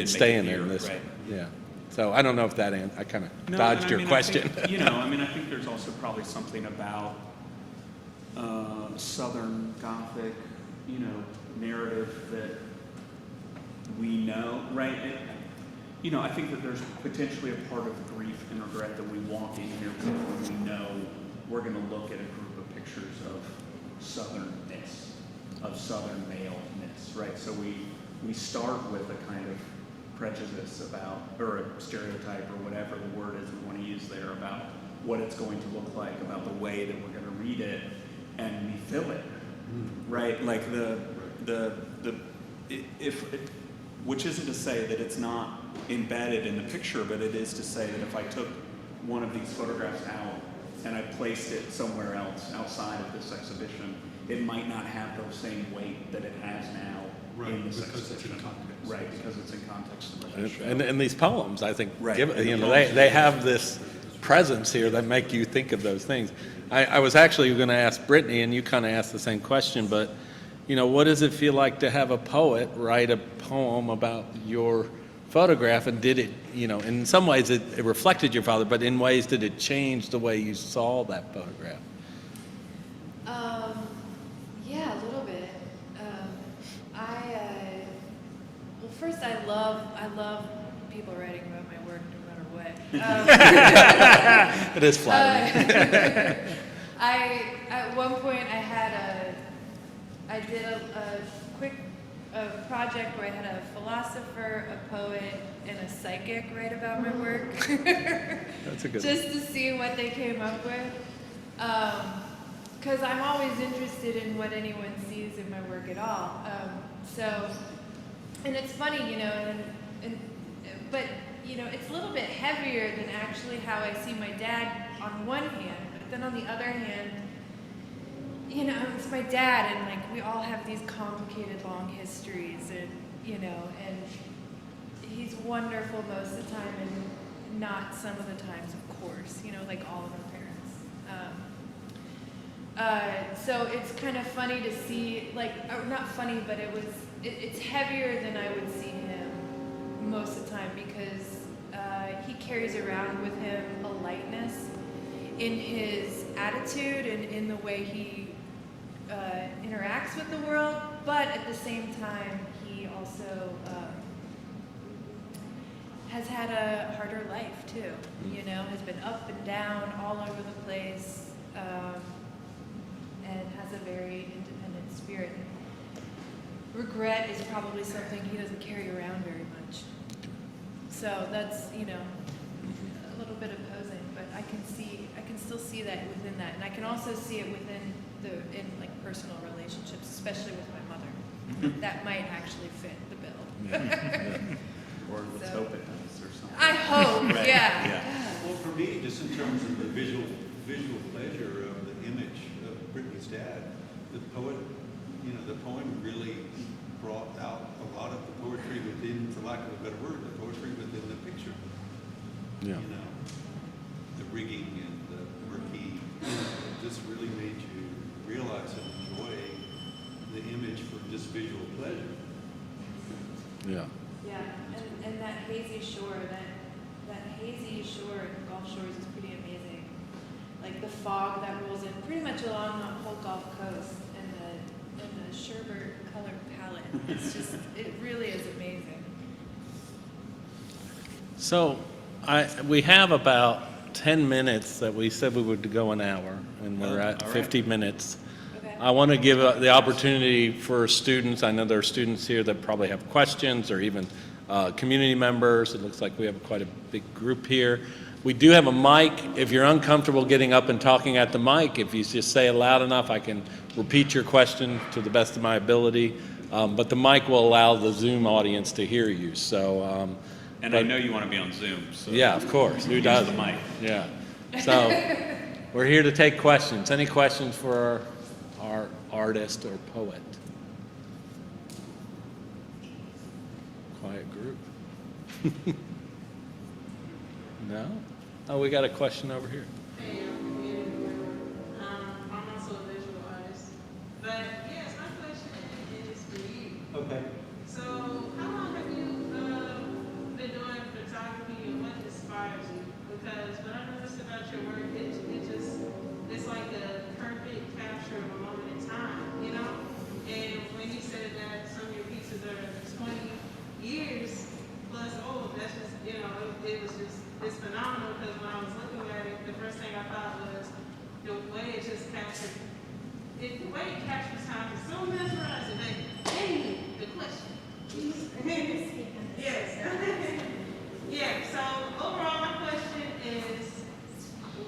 stay in there in this. Right. Yeah. So I don't know if that I kind of No, dodged and I your mean, question. I think, you know, I mean, I think there's also probably something about Southern Gothic, you know, narrative that we know, right? You know, I think that there's potentially a part of grief and regret that we walk in here with when we know we're going to look at a group of pictures of Southernness, of Southern maleness, right? So we start with a kind of prejudice about, or a stereotype, or whatever the word is we want to use there, about what it's going to look like, about the way that we're going to read it, and we fill it, right? Like which isn't to say that it's not embedded in the picture, but it is to say that if I took one of these photographs out and I placed it somewhere else outside of this exhibition, it might not have the same weight that it has now in this Because it's in exhibition. context. Right, because it's in context of the show. And these poems, I think, Right. give, you know, they have this presence here that make you think of those things. I was actually going to ask Brittany, and you kind of asked the same question, but, you know, what does it feel like to have a poet write a poem about your photograph, and did it, you know, in some ways it reflected your father, but in ways did it change the way you saw that photograph? Yeah, a little bit. Well, first I love people writing about my work no matter what. It is flattering. At one point I did a quick a project where I had a philosopher, a poet, and a psychic write about my work. That's a good one. Just to see what they came up with. Because I'm always interested in what anyone sees in my work at all. And it's funny, but it's a little bit heavier than actually how I see my dad on one hand, but then on the other hand, it's my dad, and like we all have these complicated long histories, and and he's wonderful most of the time, and not some of the times, of course, like all of our parents. So it's kind of funny to see, or not funny, but it's heavier than I would see him most of the time, because he carries around with him a lightness in his attitude and in the way he interacts with the world, but at the same time, he also has had a harder life too, has been up and down all over the place, and has a very independent spirit. Regret is probably something he doesn't carry around very much. So that's, a little bit opposing, but I can still see that within that. And I can also see it within in personal relationships, especially with my mother. That might actually fit the bill. Or let's hope it does, or something. I hope, Right, yeah. Well, for me, just in terms of the visual pleasure of the image of Brittany's dad, the poem really brought out a lot of the poetry within, for lack of a better word, the poetry within the picture. Yeah. The rigging and the murky, just really made you realize and enjoy the image for just visual pleasure. Yeah. Yeah, and that hazy shore, that hazy shore in Gulf Shores is pretty amazing. Like the fog that rolls in pretty much along the whole Gulf Coast, and the sherbet colored palette. It's just, it really is amazing. So we have about 10 minutes that we said we would go an hour, and we're at all right. 50 minutes. Okay. I want to give the opportunity for students. I know there are students here that probably have questions, or even community members. It looks like we have quite a big group here. We do have a mic. If you're uncomfortable getting up and talking at the mic, if you just say it loud enough, I can repeat your question to the best of my ability. But the mic will allow the Zoom audience to hear you. So, And I know you want to be on Zoom, so. yeah, of course. Who use does? the mic. Yeah. So we're here to take questions. Any questions for our artist or poet? Quiet group. No? Oh, we got a question over here. Hey, I'm also a visual artist. But yes, my question is for you. Okay. So, how long have you been doing photography, and what inspires you? Because when I noticed about your work, it's like a perfect capture of a moment in time, And when you said that some of your pieces are 20 years plus old, that's just, it's phenomenal, because when I was looking at it, the first thing I thought was the way it just captured, the way it captures time is so mesmerizing. Hey, the question. Yes. Yeah, so overall my question is,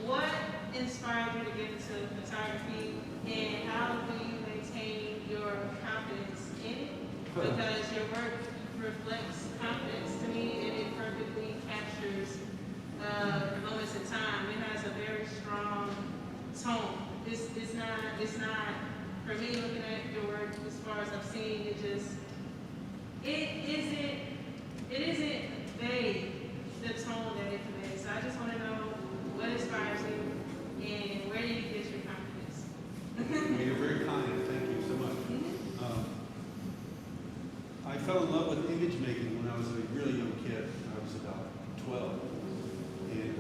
what inspired you to get into photography, and how do you maintain your confidence in it? Because your work reflects confidence to me, and it perfectly captures moments in time. It has a very strong tone. It's not, for me, looking at your work, as far as I've seen, it isn't vague, the tone that it conveys. So I just want to know what inspires you, and where do you get your confidence? Well, you're very kind. Thank you so much. I fell in love with image making when I was a really young kid. I was about 12. And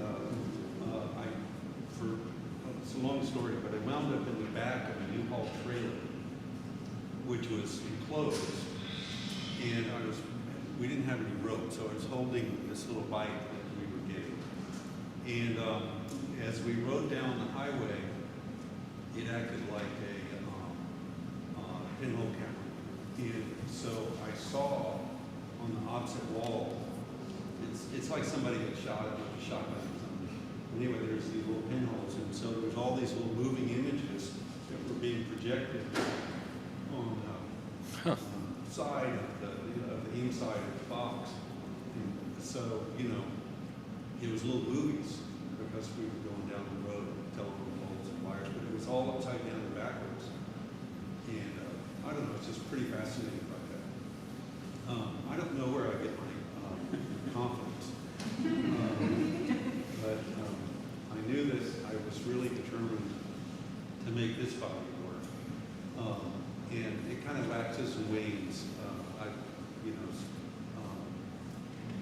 it's a long story, but I wound up in the back of a U-Haul trailer, which was enclosed. And we didn't have any rope, so I was holding this little bike that we were getting. And as we rode down the highway, it acted like a pinhole camera. And so saw on the opposite wall, it's like somebody got shot with a shotgun or something. Anyway, there's these little pinholes, and so there's all these little moving images that were being projected on the side of the inside of the box. And so, you know, it was little movies because we were going down the road, telephone poles and wires, but it was all upside down and backwards. And I don't know, it's just pretty fascinating about that. I don't know where I get my confidence. But I knew this, I was really determined to make this body work. And it kind of waxes and wanes.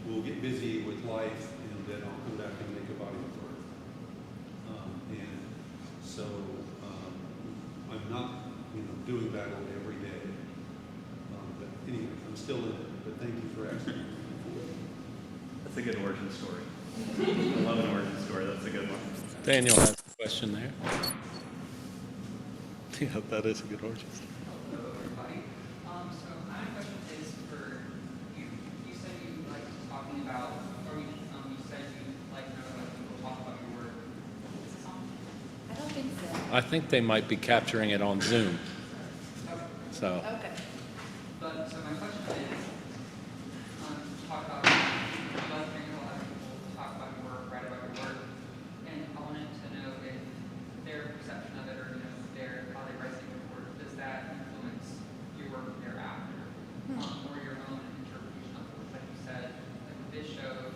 We'll get busy with life and then I'll come back and make a body of work. And so I'm not, doing that every day. But anyway, I'm still in it, but thank you for asking. That's a good origin story. I love an origin story. That's a good one. Daniel has a question there. Yeah, that is a good origin story. Hello, everybody. So my question is for you. You said you like talking about, or you said you like people talk about your work. Is this on? I don't think so. I think they might be capturing it on Zoom. Okay. So, Okay. But so my question is, talk about you like hearing a lot of people talk about your work, write about your work, and I wanted to know if their perception of it or how they write your work, does that influence your work thereafter, or your own interpretation of it? Like you said, like with this show,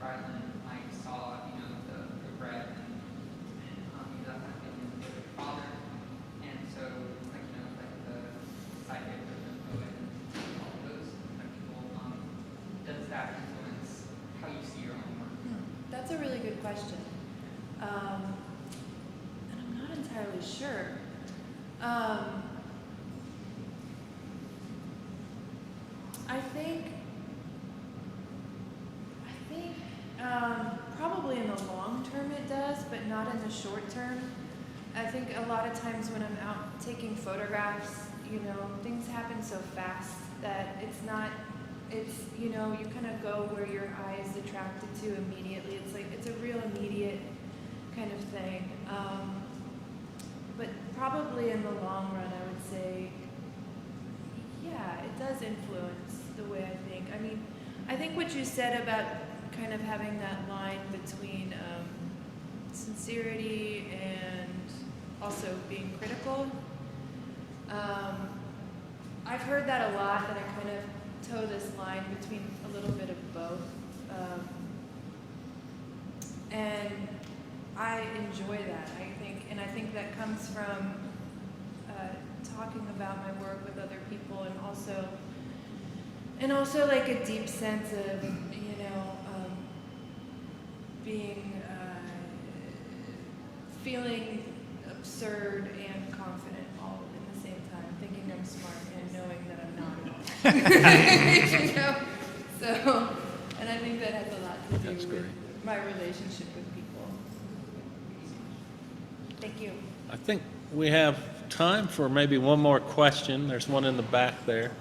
Rylan and Mike saw the bread and that kind of thing with your father, and so like the psychic or the poet and all of those kind of people, does that influence how you see your own work? That's a really good question. And I'm not entirely sure. I think probably in the long term it does, but not in the short term. I think a lot of times when I'm out taking photographs, things happen so fast that you kind of go where your eye is attracted to immediately. It's a real immediate kind of thing. But probably in the long run, I would say, yeah, it does influence the way I think. I mean, I think what you said about kind of having that line between sincerity and also being critical, I've heard that a lot, that I kind of toe this line between a little bit of both. And I enjoy that, I think that comes from talking about my work with other people, and also like a deep sense of, being, feeling absurd and confident all in the same time, thinking I'm smart and knowing that I'm not. So, and I think that has a lot to do That's with great. my relationship with people. Thank you. I think we have time for maybe one more question. There's one in the back there.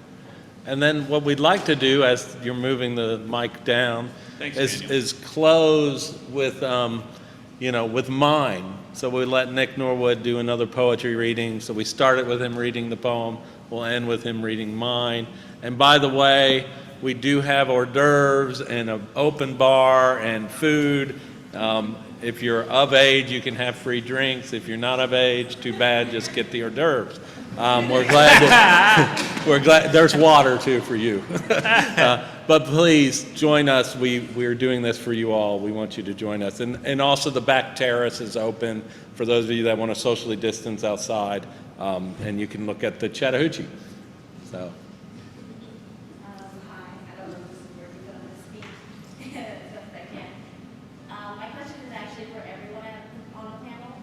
And then what we'd like to do, as you're moving the mic down, Thanks, is close with, with mine. So we let Nick Norwood do another poetry reading. So we started with him reading the poem. We'll end with him reading mine. And by the way, we do have hors d'oeuvres and an open bar and food. If you're of age, you can have free drinks. If you're not of age, too bad, just get the hors d'oeuvres. We're glad there's water too for you. But please join us. We're doing this for you all. We want you to join us. And also the back terrace is open for those of you that want to socially distance outside. And you can look at the Chattahoochee. So. Hi, I don't know if this is working, but I'm going to speak as best I can. My question is actually for everyone on the panel.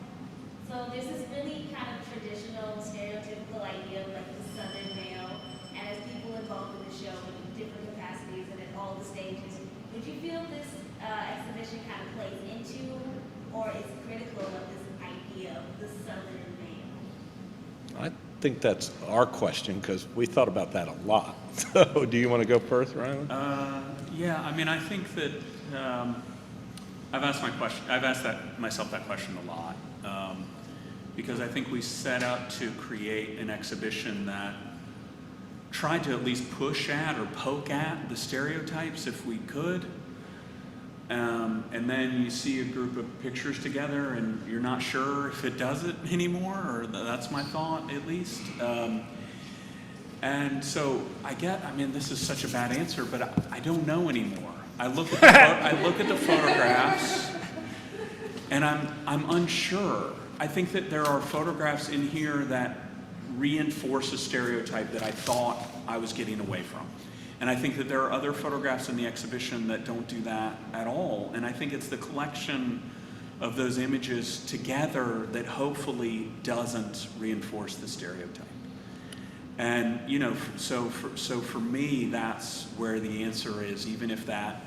So there's this really kind of traditional, stereotypical idea of like the Southern male, and as people involved in the show in different capacities and at all the stages, would you feel this exhibition kind of plays into or is critical of this idea of the Southern male? think that's our question because we thought about that a lot. So do you want to go first, Rylan? Yeah, I mean, I think that I've asked myself that question a lot because I think we set out to create an exhibition that tried to at least push at or poke at the stereotypes if we could. And then you see a group of pictures together and you're not sure if it does it anymore, or that's my thought at least. And so I mean, this is such a bad answer, but I don't know anymore. I look at the photographs and I'm unsure. I think that there are photographs in here that reinforce a stereotype that I thought I was getting away from. And I think that there are other photographs in the exhibition that don't do that at all. And I think it's the collection of those images together that hopefully doesn't reinforce the stereotype. And, you know, so for me, that's where the answer is, even if that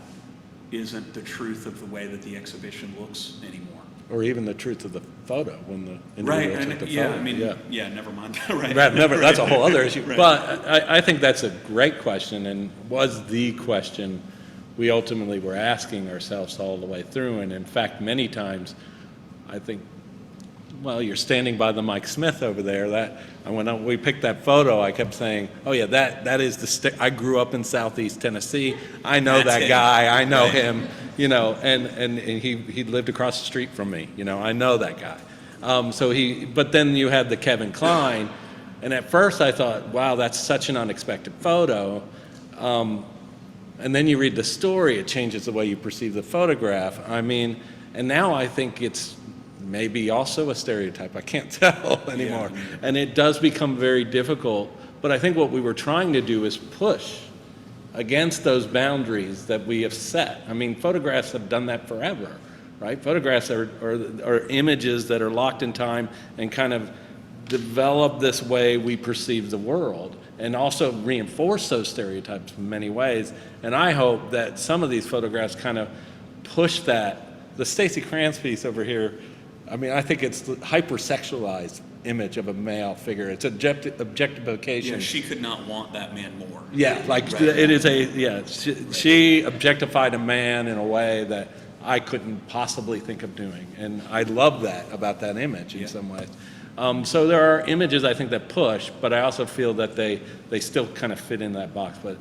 isn't the truth of the way that the exhibition looks anymore. Or even the truth of the photo when the individual took the photo. Yeah, I mean, yeah, never mind. Right. That's a whole other issue. Right. But I think that's a great question and was the question we ultimately were asking ourselves all the way through. And in fact, many times, I think, well, you're standing by the Mike Smith over there. When we picked that photo, I kept saying, "Oh yeah, that is I grew up in Southeast Tennessee. I know that guy. I know him. You know, and he lived across the street from me. You know, I know that guy." But then you had the Kevin Kline, and at first I thought, "Wow, that's such an unexpected photo." And then you read the story; it changes the way you perceive the photograph. I mean, and now I think it's maybe also a stereotype. I can't tell anymore. Yeah. And it does become very difficult. But I think what we were trying to do is push against those boundaries that we have set. I mean, photographs have done that forever, right? Photographs are images that are locked in time and kind of develop this way we perceive the world and also reinforce those stereotypes in many ways. And I hope that some of these photographs kind of push that. The Stacey Krantz piece over here, I mean, I think it's the hypersexualized image of a male figure. It's objectification. Yeah, she could not want that man more. Yeah, like right. It is she objectified a man in a way that I couldn't possibly think of doing. And I love that about that image in some ways. So there are images I think that push, but I also feel that they still kind of fit in that box. But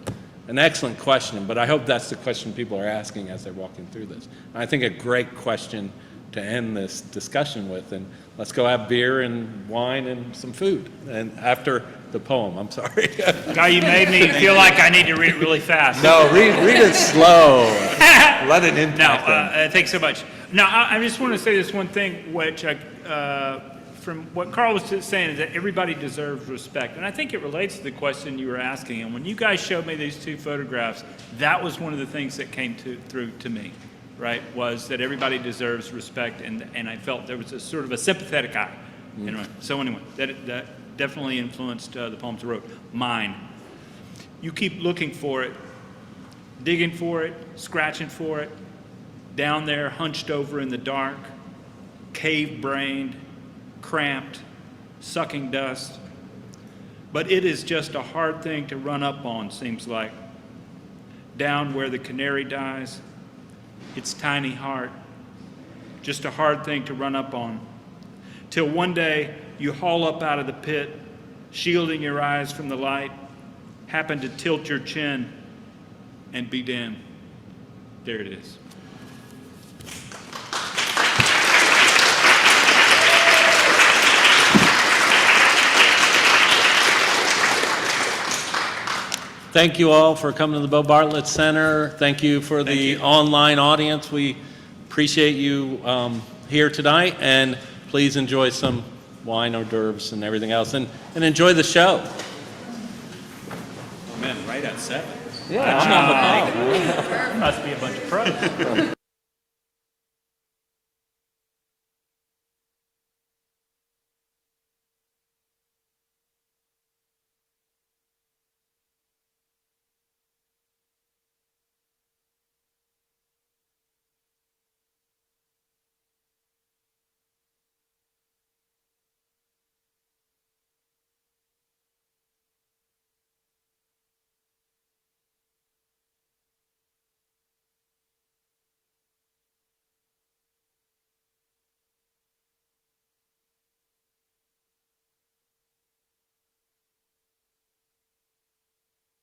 an excellent question, but I hope that's the question people are asking as they're walking through this. And I think a great question to end this discussion with, and let's go have beer and wine and some food. And after the poem, I'm sorry. Guy, you made me feel like I need to read it really fast. No, read it slow. Let it impact them. Thanks so much. Now, I just want to say this one thing, which from what Carl was just saying, is that everybody deserves respect. And I think it relates to the question you were asking. And when you guys showed me these two photographs, that was one of the things that came through to me. Right, was that everybody deserves respect, and I felt there was a sort of a sympathetic eye. Anyway, so anyway, that definitely influenced the poems I wrote. Mine. You keep looking for it, digging for it, scratching for it, down there hunched over in the dark, cave-brained, cramped, sucking dust. But it is just a hard thing to run up on, seems like. Down where the canary dies, its tiny heart, just a hard thing to run up on. Till one day you haul up out of the pit, shielding your eyes from the light, happen to tilt your chin and be damned. There it is. Thank you all for coming to the Bo Bartlett Center. Thank you for the online audience. We appreciate you here tonight, and please enjoy some wine, hors d'oeuvres, and everything else, and enjoy the show. Oh man, right at 7. Yeah, Must be a bunch of pros.